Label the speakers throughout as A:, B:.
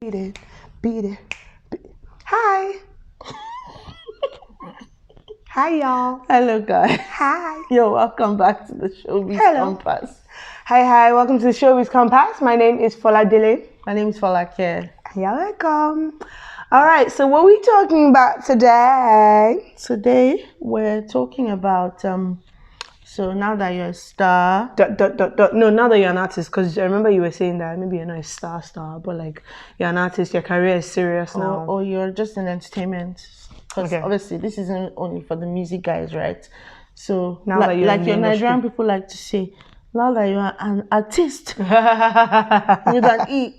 A: Beat it, beat it. Hi. Hi, y'all.
B: Hello, guys.
A: Hi.
B: Yo, welcome back to the Showbiz Compass.
A: Hi. Welcome to the Showbiz Compass. My name is Foladele.
B: My name is Folake.
A: You're welcome. All right. So, what are we talking about today?
B: Today we're talking about So now that you're a star,
A: No, now that you're an artist, because I remember you were saying that maybe you're not a star, but like you're an artist, your career is serious now.
B: or you're just in entertainment. Because obviously this isn't only for the music guys, right? So
A: now that you're
B: like your Nigerian people like to say, now that you are an artist with an E.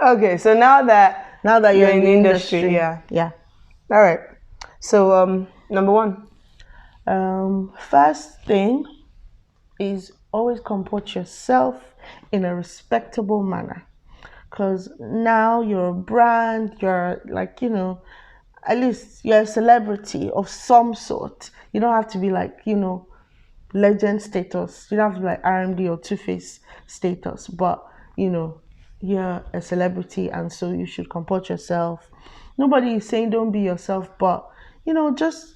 A: Okay, so now that
B: you're in the
A: industry,
B: yeah.
A: All right. So number one.
B: First thing is always comport yourself in a respectable manner, because now you're a brand, you're like, at least you're a celebrity of some sort. You don't have to be like, legend status. You don't have to be like RMD or Two-Face status, but you're a celebrity, and so you should comport yourself. Nobody is saying don't be yourself, but just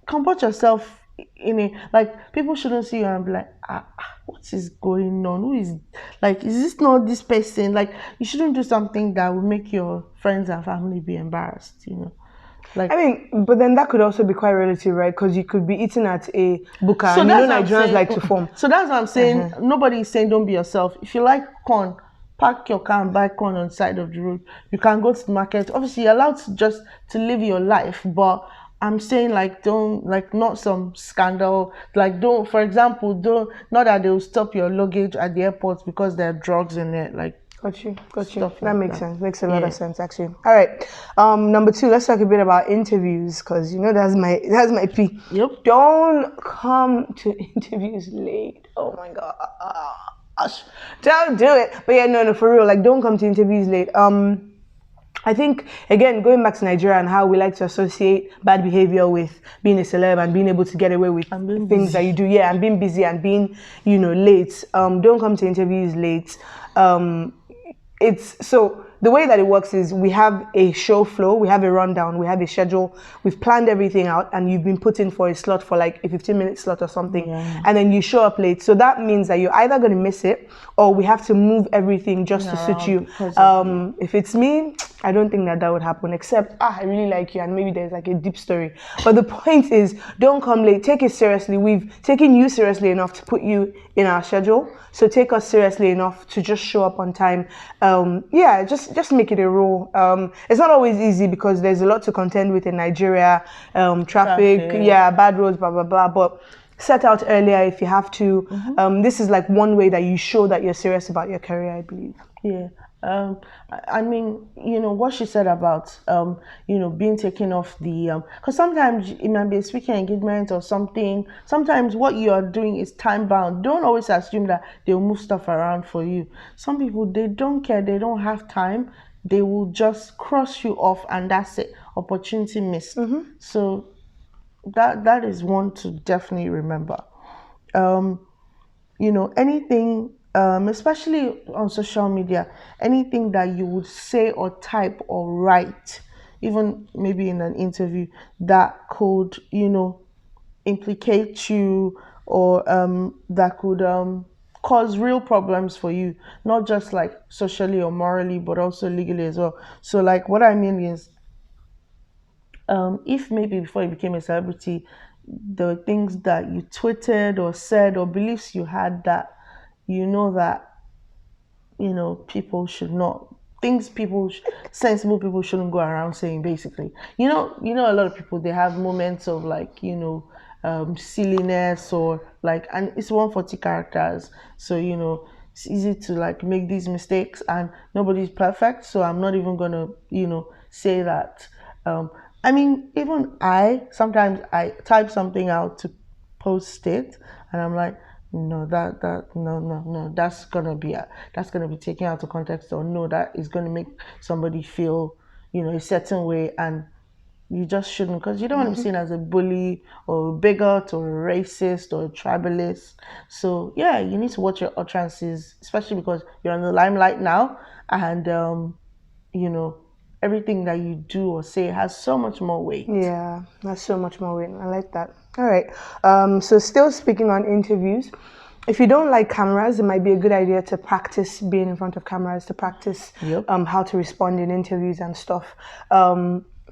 B: comport yourself in a, like, people shouldn't see you and be like, what is going on? Who is, like, is this not this person? Like, you shouldn't do something that will make your friends and family be embarrassed, Like,
A: I mean, but then that could also be quite relative, right? Because you could be eating at a buka,
B: so
A: and
B: that's
A: Nigerians like to form.
B: So that's what I'm saying. Nobody is saying don't be yourself. If you like corn, park your car and buy corn on the side of the road. You can go to the market. Obviously, you're allowed to just to live your life, but I'm saying, like, don't, like, not some scandal. Like, don't, for example, don't, not that they'll stop your luggage at the airport because there are drugs in it. Like,
A: Got you.
B: Stuff
A: That
B: like
A: makes
B: that.
A: sense. Makes a lot of sense, actually. All right. Number two, let's talk a bit about interviews, because that's my P.
B: Yep.
A: Don't come to interviews late. Oh my gosh. Don't do it. But yeah, no, for real. Like, don't come to interviews late. I think, again, going back to Nigeria and how we like to associate bad behavior with being a celeb and being able to get away with things that you do. Yeah, and being busy and being, late. Don't come to interviews late. It's so the way that it works is we have a show flow, we have a rundown, we have a schedule, we've planned everything out, and you've been put in for a slot for like a 15-minute slot or something, and then you show up late. So that means that you're either going to miss it, or we have to move everything just to suit you. If it's me, I don't think that would happen, except I really like you and maybe there's like a deep story. But the point is, don't come late. Take it seriously. We've taken you seriously enough to put you in our schedule, so take us seriously enough to just show up on time. Just make it a rule. It's not always easy because there's a lot to contend with in Nigeria. Traffic, bad roads, blah blah blah, but set out earlier if you have to. This is like one way that you show that you're serious about your career, I believe.
B: Yeah. I mean, what she said about, being taken off the, because sometimes it might be a speaking engagement or something. Sometimes what you are doing is time bound. Don't always assume that they'll move stuff around for you. Some people, they don't care. They don't have time. They will just cross you off and that's it. Opportunity missed. So that is one to definitely remember. Anything, especially on social media, anything that you would say or type or write, even maybe in an interview, that could, implicate you, or that could cause real problems for you, not just like socially or morally, but also legally as well. So, like, what I mean is, if maybe before you became a celebrity, there were things that you tweeted or said or beliefs you had that people should not, sensible people shouldn't go around saying, basically. A lot of people, they have moments of like, silliness, or like, and it's 140 characters, so it's easy to like make these mistakes, and nobody's perfect, so I'm not even gonna say that. I mean, even sometimes I type something out to post it, and I'm like, no, no, that's gonna be taken out of context, or no, that is gonna make somebody feel a certain way, and you just shouldn't, because you don't want to be seen as a bully or a bigot or a racist or a tribalist. So yeah, you need to watch your utterances, especially because you're in the limelight now, and you know, everything that you do or say has so much more weight.
A: Yeah, that's so much more weight. I like that. All right. So still speaking on interviews, if you don't like cameras, it might be a good idea to practice being in front of cameras, to practice how to respond in interviews and stuff.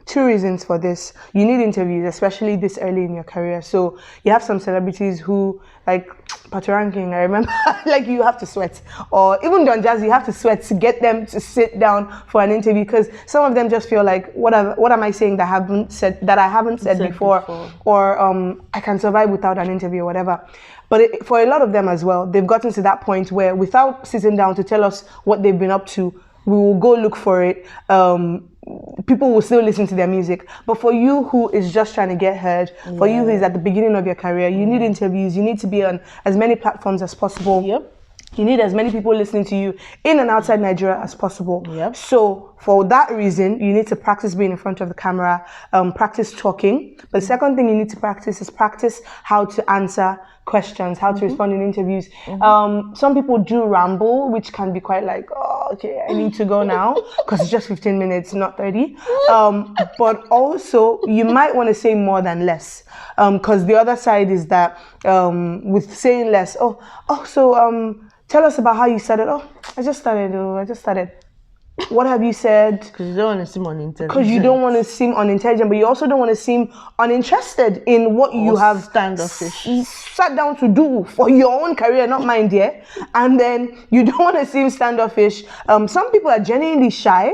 A: Two reasons for this. You need interviews, especially this early in your career. So you have some celebrities who, like Patoranking, I remember, like you have to sweat. Or even Don Jazzy, you have to sweat to get them to sit down for an interview, because some of them just feel like, what am I saying that I haven't said before? Or I can survive without an interview or whatever. But for a lot of them as well, they've gotten to that point where without sitting down to tell us what they've been up to, we will go look for it. People will still listen to their music. But for you who is just trying to get heard, for you who is at the beginning of your career, you need interviews. You need to be on as many platforms as possible. You need as many people listening to you in and outside Nigeria as possible. So for that reason, you need to practice being in front of the camera, practice talking. But the second thing you need to practice is practice how to answer questions, how to respond in interviews. Some people do ramble, which can be quite like, oh, okay, I need to go now, because it's just 15 minutes, not 30. But also, you might want to say more than less. Because the other side is that with saying less, tell us about how you started. Oh, I just started. What have you said?
B: Because you don't want to seem unintelligent.
A: Because you don't want to seem unintelligent, but you also don't want to seem uninterested in what you have sat down to do for your own career, not mine, dear. And then you don't want to seem standoffish. Some people are genuinely shy,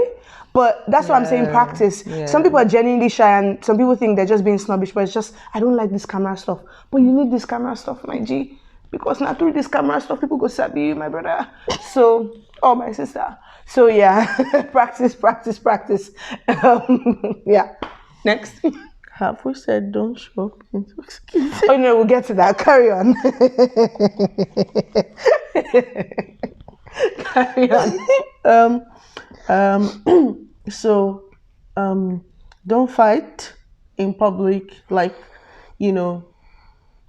A: but that's what I'm saying, practice. Some people are genuinely shy, and some people think they're just being snobbish, but it's just, I don't like this camera stuff. But you need this camera stuff, my G. Because now through this camera stuff, people go sabi you, my brother. So, my sister. So yeah, practice. Yeah. Next.
B: Have we said don't show up intoxicated?
A: Oh no, we'll get to that. Carry on. Carry on.
B: So, don't fight in public. Like,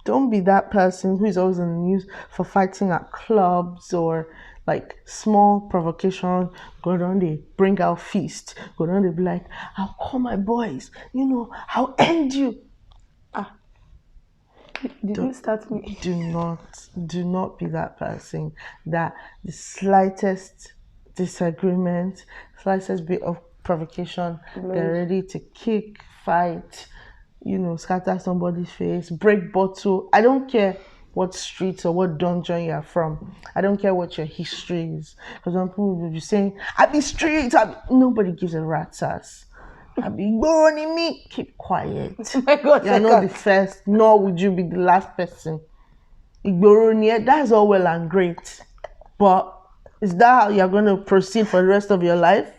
B: don't be that person who is always in the news for fighting at clubs or like small provocation. Go down there, bring out feast. Go down there, be like, I'll call my boys. I'll end you.
A: Did you start me?
B: Do not be that person that the slightest disagreement, slightest bit of provocation, they're ready to kick, fight, scatter somebody's face, break bottle. I don't care what streets or what dungeon you are from. I don't care what your history is. Because some people will be saying, I be street, nobody gives a rat's ass. I be burning me. Keep quiet.
A: Oh my God,
B: you're not the first, nor would you be the last person. That's all well and great. But is that how you're going to proceed for the rest of your life?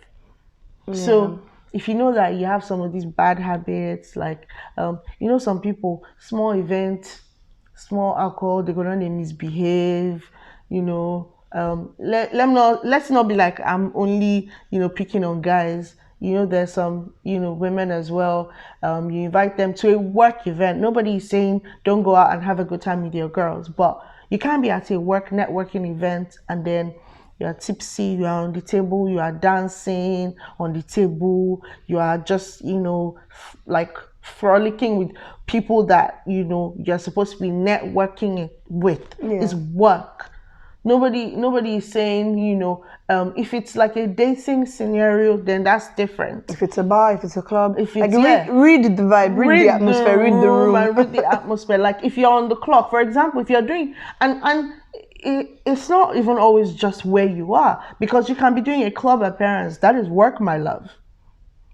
B: Yeah. So if you know that you have some of these bad habits, like, some people, small events, small alcohol, they're going to misbehave, let's not be like, I'm only, picking on guys. There's some, women as well. You invite them to a work event. Nobody is saying don't go out and have a good time with your girls, but you can't be at a work networking event and then you are tipsy, you are on the table, you are dancing on the table, you are just, like frolicking with people that, you're supposed to be networking with. It's work. Nobody is saying, if it's like a dating scenario, then that's different.
A: If it's a bar, if it's a club,
B: if
A: it's, read the vibe, read the atmosphere, read the room.
B: And read the atmosphere. Like if you're on the clock, for example, if you're doing, and it's not even always just where you are, because you can be doing a club appearance. That is work, my love.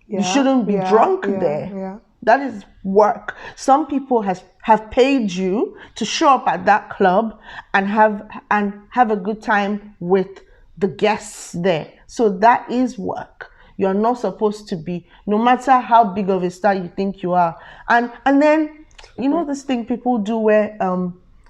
B: You shouldn't be drunk there.
A: Yeah.
B: That is work. Some people have paid you to show up at that club and have a good time with the guests there. So that is work. You're not supposed to be, no matter how big of a star you think you are. And then, this thing people do where,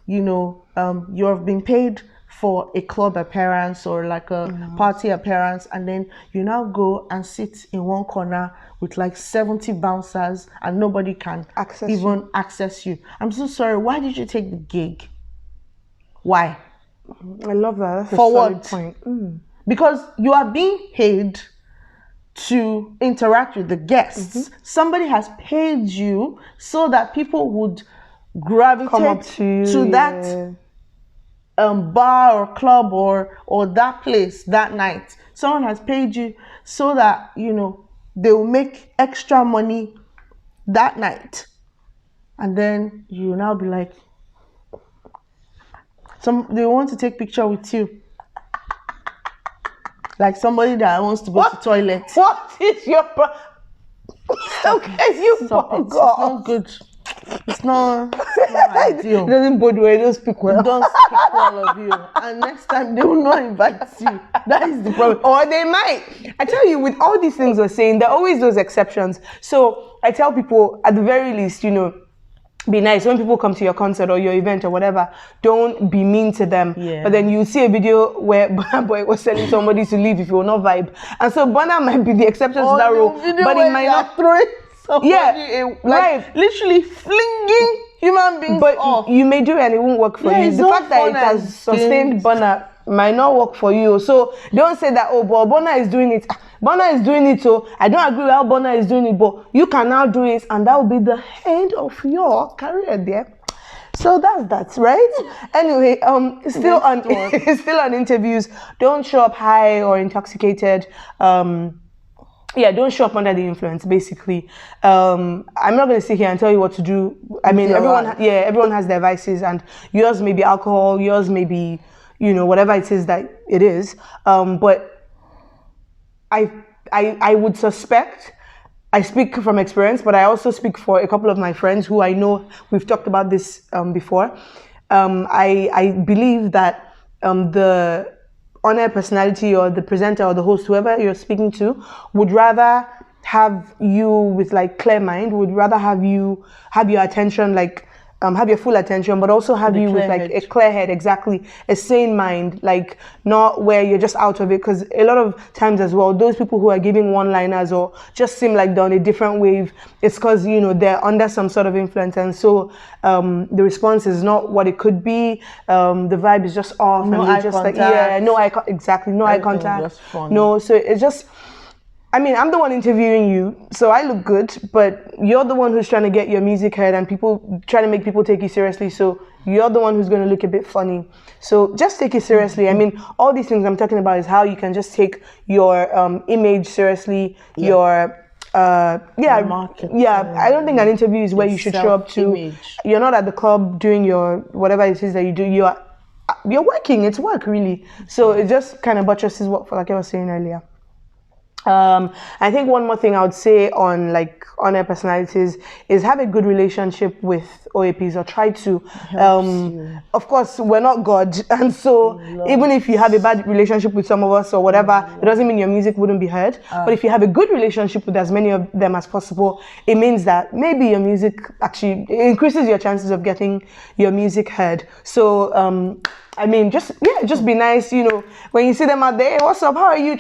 B: you have been paid for a club appearance or like a party appearance, and then you now go and sit in one corner with like 70 bouncers and nobody can access you. I'm so sorry. Why did you take the gig? Why?
A: I love that. That's
B: for
A: a solid
B: what?
A: point.
B: Because you are being paid to interact with the guests. Somebody has paid you so that people would gravitate
A: Come up to you,
B: that bar or club or that place that night. Someone has paid you so that, you know, they will make extra money that night. And then you will now be like, they want to take picture with you. Like somebody that wants to go to the toilet.
A: What is your problem? Okay, you
B: It's not good. It's not ideal.
A: It doesn't bode well. It don't speak well.
B: It don't speak well of you. And next time they will not invite you. That is the problem.
A: Or they might. I tell you, with all these things we're saying, there are always those exceptions. So I tell people, at the very least, you know, be nice. When people come to your concert or your event or whatever, don't be mean to them.
B: Yeah.
A: But then you see a video where Burna Boy was telling somebody to leave if you will not vibe. And so Burna might be the exception to that rule. But it might not.
B: Like literally flinging human beings off.
A: You may do it and it won't work for you. The fact that it has sustained Burna might not work for you. So don't say that, oh, but Burna is doing it. Burna is doing it, so I don't agree with how Burna is doing it, but you can now do it, and that will be the end of your career there. So that's that, right? Anyway, still on interviews. Don't show up high or intoxicated. Don't show up under the influence, basically. I'm not going to sit here and tell you what to do. I mean, everyone has their vices, and yours may be alcohol, yours may be, you know, whatever it is that it is. But I would suspect, I speak from experience, but I also speak for a couple of my friends who I know we've talked about this before. I believe that the on-air personality or the presenter or the host, whoever you're speaking to, would rather have you with like clear mind, would rather have you have your attention, like have your full attention, but also have you with like a clear head, exactly, a sane mind, like not where you're just out of it. Because a lot of times as well, those people who are giving one-liners or just seem like they're on a different wave, it's because, you know, they're under some sort of influence, and so the response is not what it could be. The vibe is just off,
B: no
A: and
B: eye
A: you're just
B: contact.
A: like, yeah, no eye exactly, no eye contact, no. So it's just, I mean, I'm the one interviewing you, so I look good, but you're the one who's trying to get your music heard and people trying to make people take you seriously, so you're the one who's going to look a bit funny. So just take it seriously. I mean, all these things I'm talking about is how you can just take your image seriously, your
B: market.
A: I don't think an interview is where you should show up to.
B: Image.
A: You're not at the club doing your whatever it is that you do. You're working. It's work, really. So it just kind of buttresses what Folake was saying earlier. I think one more thing I would say on like on-air personalities is have a good relationship with OAPs, or try to. Of course, we're not God, and so even if you have a bad relationship with some of us or whatever, it doesn't mean your music wouldn't be heard. But if you have a good relationship with as many of them as possible, it means that maybe your music actually increases your chances of getting your music heard. So I mean, just be nice. You know, when you see them out there, hey, what's up? How are you?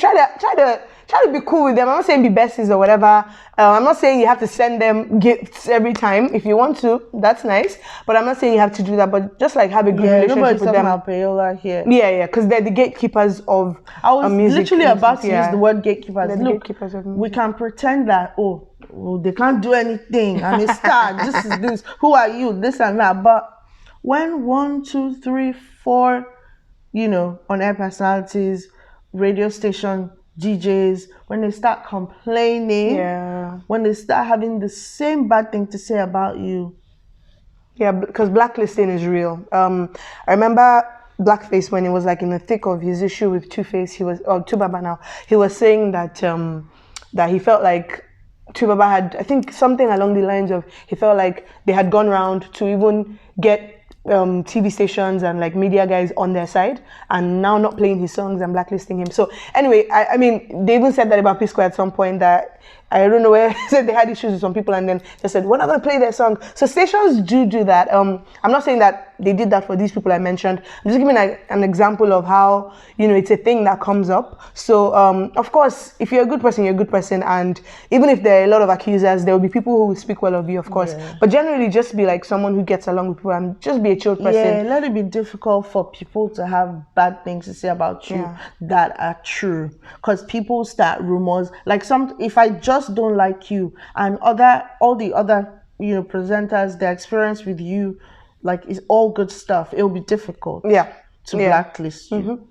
A: Try to be cool with them. I'm not saying be besties or whatever. I'm not saying you have to send them gifts every time. If you want to, that's nice. But I'm not saying you have to do that. But just like have a good relationship with them.
B: Payola here.
A: Yeah, because they're the gatekeepers of music.
B: I was literally about to use the word gatekeepers.
A: They're the
B: Look,
A: gatekeepers of music.
B: we can pretend that, oh, they can't do anything. I'm a star. This is this. Who are you? This and that. But when 1, 2, 3, 4, you know, on-air personalities, radio station DJs, when they start complaining, when they start having the same bad thing to say about you.
A: Yeah, because blacklisting is real. I remember Blackface when he was like in the thick of his issue with Two-Face, Two-Baba now, he was saying that that he felt like Two-Baba had, I think something along the lines of, he felt like they had gone round to even get TV stations and like media guys on their side, and now not playing his songs and blacklisting him. So anyway, I mean, they even said that about P-Square at some point, that I don't know where said they had issues with some people, and then they said we're not going to play their song. So stations do that. I'm not saying that they did that for these people I mentioned. I'm just giving an example of how, you know, it's a thing that comes up. So of course, if you're a good person, you're a good person, and even if there are a lot of accusers, there will be people who will speak well of you, of course. Yeah. But generally, just be like someone who gets along with people and just be a chill person.
B: Yeah, let it be difficult for people to have bad things to say about you that are true, because people start rumors. Like if I just don't like you, and all the other, you know, presenters, their experience with you, like, it's all good stuff, it'll be difficult to blacklist you.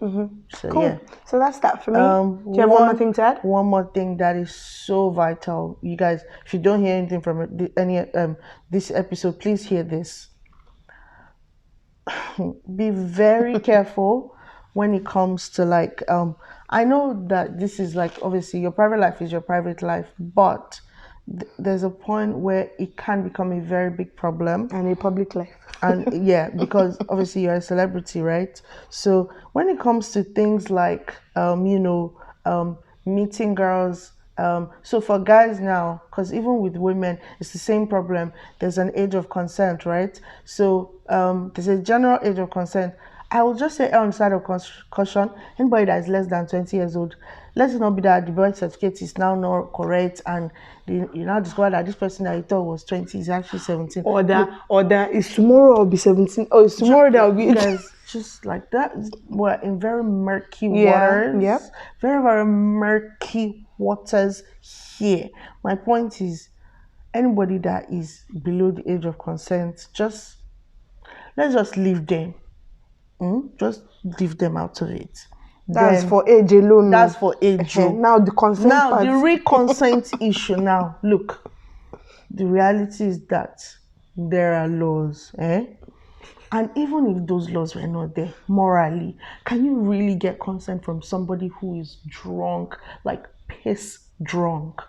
B: So
A: cool. Yeah, so that's that for me. Do you have one more thing to add?
B: One more thing that is so vital, you guys. If you don't hear anything from this episode, please hear this. Be very careful when it comes to, like, I know that this is, like, obviously your private life is your private life, but there's a point where it can become a very big problem.
A: And a public life.
B: And yeah, because obviously you're a celebrity, right? So when it comes to things like, meeting girls, so for guys now, because even with women, it's the same problem. There's an age of consent, right? So there's a general age of consent. I will just say on the side of caution, anybody that is less than 20 years old, let it not be that the birth certificate is now not correct, and you now discover that this person that you thought was 20 is actually 17.
A: Or that is tomorrow I'll be 17. Oh, it's tomorrow that I'll be.
B: Guys, just like that, we're in very murky waters.
A: Yeah.
B: Very, very murky waters here. My point is, anybody that is below the age of consent, let's just leave them. Just leave them out of it.
A: That's for age alone.
B: That's for age.
A: Now the consent.
B: Now the real consent issue. Now look, the reality is that there are laws, and even if those laws were not there, morally, can you really get consent from somebody who is drunk, like piss drunk?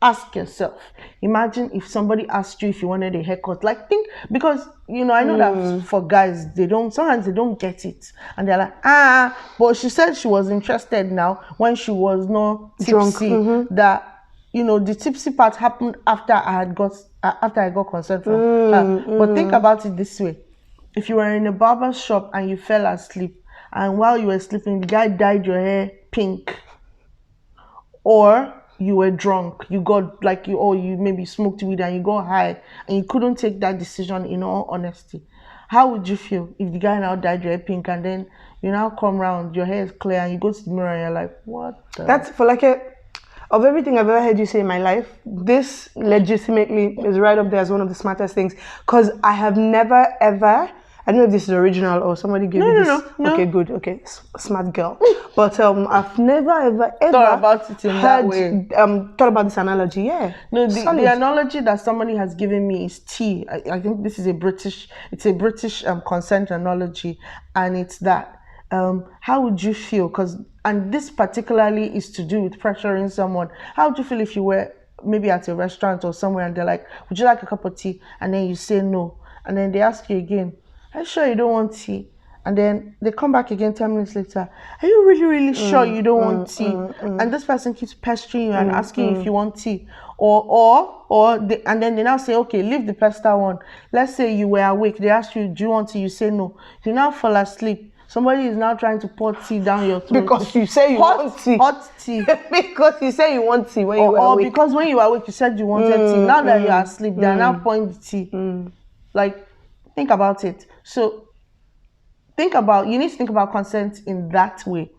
B: Ask yourself. Imagine if somebody asked you if you wanted a haircut. Like, think, because, you know, I know that for guys, sometimes they don't get it. And they're like, but she said she was interested now when she was not tipsy.
A: Drunk.
B: That, you know, the tipsy part happened after I got consent from her. But think about it this way. If you were in a barber shop and you fell asleep, and while you were sleeping, the guy dyed your hair pink, or you were drunk, you got you maybe smoked weed and you got high, and you couldn't take that decision in all honesty, how would you feel if the guy now dyed your hair pink, and then you now come round, your hair is clear, and you go to the mirror and you're like, what the?
A: That's for like of everything I've ever heard you say in my life, this legitimately is right up there as one of the smartest things, because I have never ever, I don't know if this is original or somebody gave me this. No. Okay, good. Okay, smart girl. But I've never ever
B: thought about it in that way.
A: Thought about this analogy. Yeah.
B: No, the analogy that somebody has given me is tea. I think this is a British consent analogy, and it's that how would you feel? And this particularly is to do with pressuring someone. How would you feel if you were maybe at a restaurant or somewhere and they're like, would you like a cup of tea? And then you say no, and then they ask you again, are you sure you don't want tea? And then they come back again 10 minutes later. Are you really, really sure you don't want tea? And this person keeps pestering you and asking you if you want tea. And then they now say, okay, leave the pester one. Let's say you were awake. They ask you, do you want tea? You say no. You now fall asleep. Somebody is now trying to pour tea down your throat.
A: Because you say you want tea.
B: Hot tea.
A: Because you say you want tea when you were awake.
B: Or because when you were awake, you said you wanted tea. Now that you are asleep, they are now pouring the tea. Like, think about it. So you need to think about consent in that way.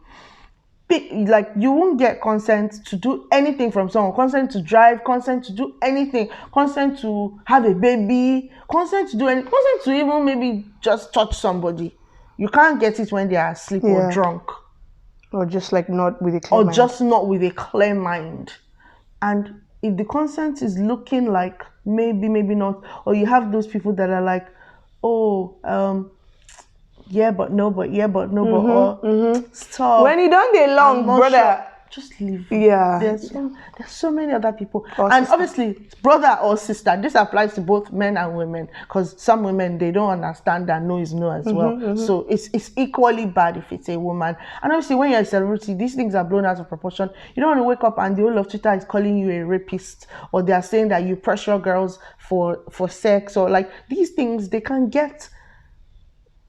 B: Like, you won't get consent to do anything from someone. Consent to drive, consent to do anything, consent to have a baby, consent to do anything, consent to even maybe just touch somebody. You can't get it when they are asleep or drunk.
A: Or just like not with a clear mind.
B: Or just not with a clear mind. And if the consent is looking like maybe not, or you have those people that are like, yeah, but no, or stop.
A: When you don't get long, brother,
B: just leave.
A: Yeah.
B: There's so many other people.
A: Or
B: and
A: sister.
B: obviously, brother or sister, this applies to both men and women, because some women, they don't understand that no is no as well. So it's equally bad if it's a woman. And obviously, when you're a celebrity, these things are blown out of proportion. You don't want to wake up and the whole of Twitter is calling you a rapist, or they are saying that you pressure girls for sex, or like these things, they can get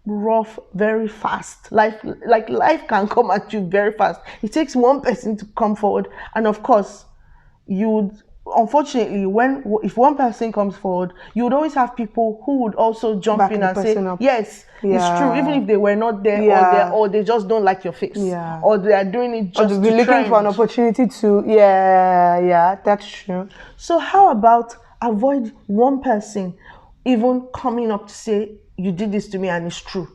B: rough very fast. Life can come at you very fast. It takes one person to come forward, and of course, you would, unfortunately, if one person comes forward, you would always have people who would also jump
A: Back
B: in
A: the
B: and say,
A: person up.
B: yes, it's true, even if they were not there, or they just don't like your face, or they are doing it just
A: or
B: to
A: be looking
B: trend.
A: for an opportunity to, yeah, that's true.
B: So how about avoid one person even coming up to say, you did this to me and it's true?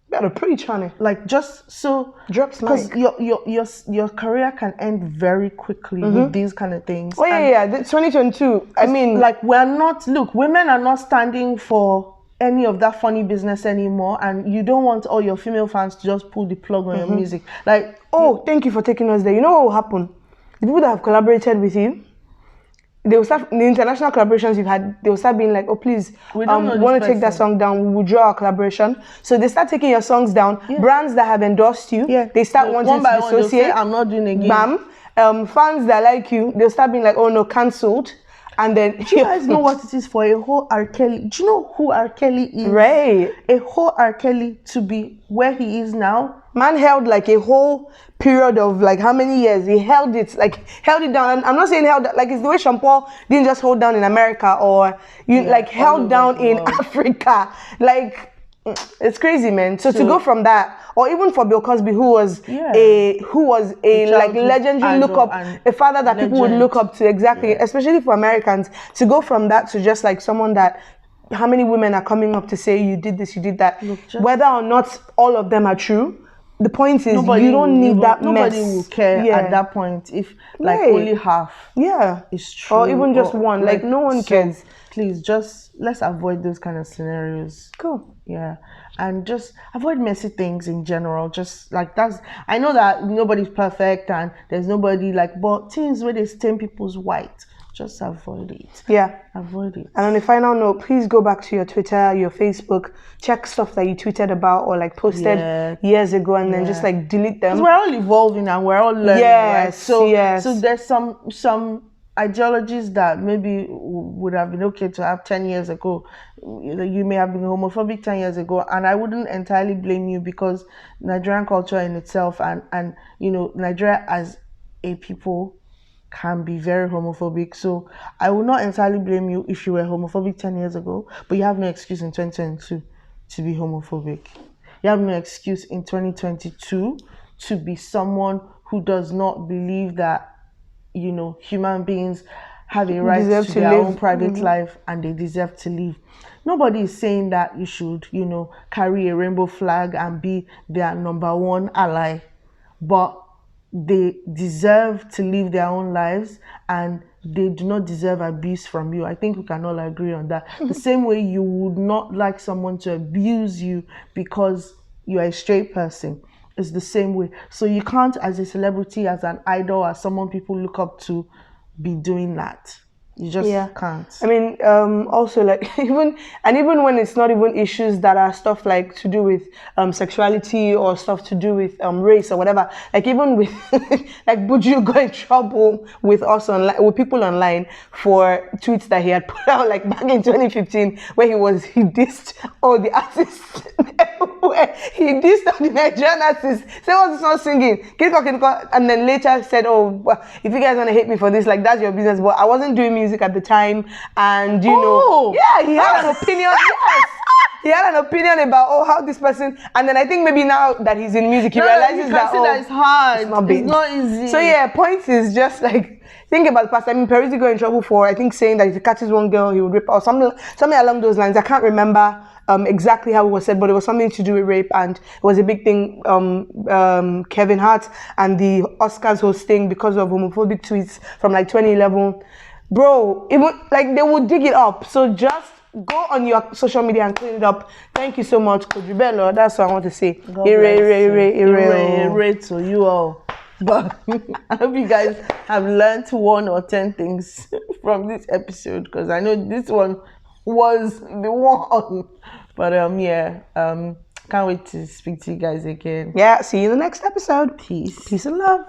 A: Better preach, honey.
B: Like, just so,
A: drops
B: because your career can end very quickly with these kind of things.
A: Oh yeah, 2022. I mean,
B: like, women are not standing for any of that funny business anymore, and you don't want all your female fans to just pull the plug on your music. Like,
A: thank you for taking us there. You know what will happen? The people that have collaborated with you, they will start, the international collaborations you've had, they will start being like, oh please, we want to take that song down, we withdraw our collaboration. So they start taking your songs down. Brands that have endorsed you, they start wanting to dissociate.
B: I'm not doing it again.
A: Fans that like you, they'll start being like, oh no, cancelled. And then,
B: do you guys know what it is for a whole R. Kelly? Do you know who R. Kelly is?
A: Right.
B: A whole R. Kelly to be where he is now.
A: Man held like a whole period of like how many years? He held it down. And I'm not saying held, like it's the way Sean Paul didn't just hold down in America, or held down in Africa. Like, it's crazy, man. So to go from that, or even for Bill Cosby, who was a like legendary look up, a father that people would look up to, especially for Americans, to go from that to just like someone that, how many women are coming up to say you did this, you did that, whether or not all of them are true. The point is, you don't need that mess.
B: Nobody will care at that point if like only half is true,
A: or even just one. Like no one cares.
B: Please, just let's avoid those kind of scenarios.
A: Cool.
B: Yeah, and just avoid messy things in general. Just like that's. I know that nobody's perfect and there's nobody like, but things where they stain people's white. Just avoid it.
A: Yeah.
B: Avoid it.
A: And on a final note, please go back to your Twitter, your Facebook, check stuff that you tweeted about or like posted years ago, and then just like delete them.
B: Because we're all evolving and we're all learning, right? So there's some ideologies that maybe would have been okay to have 10 years ago. You may have been homophobic 10 years ago, and I wouldn't entirely blame you, because Nigerian culture in itself and Nigeria as a people can be very homophobic. So I will not entirely blame you if you were homophobic 10 years ago, but you have no excuse in 2022 to be homophobic. You have no excuse in 2022 to be someone who does not believe that, human beings have a right to their own private life and they deserve to live. Nobody is saying that you should, carry a rainbow flag and be their number one ally, but they deserve to live their own lives and they do not deserve abuse from you. I think we can all agree on that. The same way you would not like someone to abuse you because you're a straight person. It's the same way. So you can't, as a celebrity, as an idol, as someone people look up to, be doing that. You just can't.
A: I mean, also like even when it's not even issues that are stuff like to do with sexuality or stuff to do with race or whatever. Like even with like Buju got in trouble with us online, with people online for tweets that he had put out like back in 2015, where he dissed all the artists everywhere. He dissed all the Nigerian artists. Say what's not singing, and then later said, oh, if you guys want to hate me for this, like that's your business. But I wasn't doing music at the time, and he had an opinion. He had an opinion about how this person, and then I think maybe now that he's in music, he realizes that
B: it's hard. It's not easy.
A: So point is just like, think about the past. I mean, Peruzzi got in trouble for, I think, saying that if he catches one girl, he would rape her, or something along those lines. I can't remember exactly how it was said, but it was something to do with rape, and it was a big thing. Kevin Hart and the Oscars hosting because of homophobic tweets from like 2011. Bro, even like they would dig it up. So just go on your social media and clean it up. Thank you so much, Kojubelo. That's what I want to say.
B: God ire to you all. But I hope you guys have learned 1 or 10 things from this episode, because I know this one was the one. But can't wait to speak to you guys again.
A: Yeah, see you in the next episode.
B: Peace.
A: Peace and love.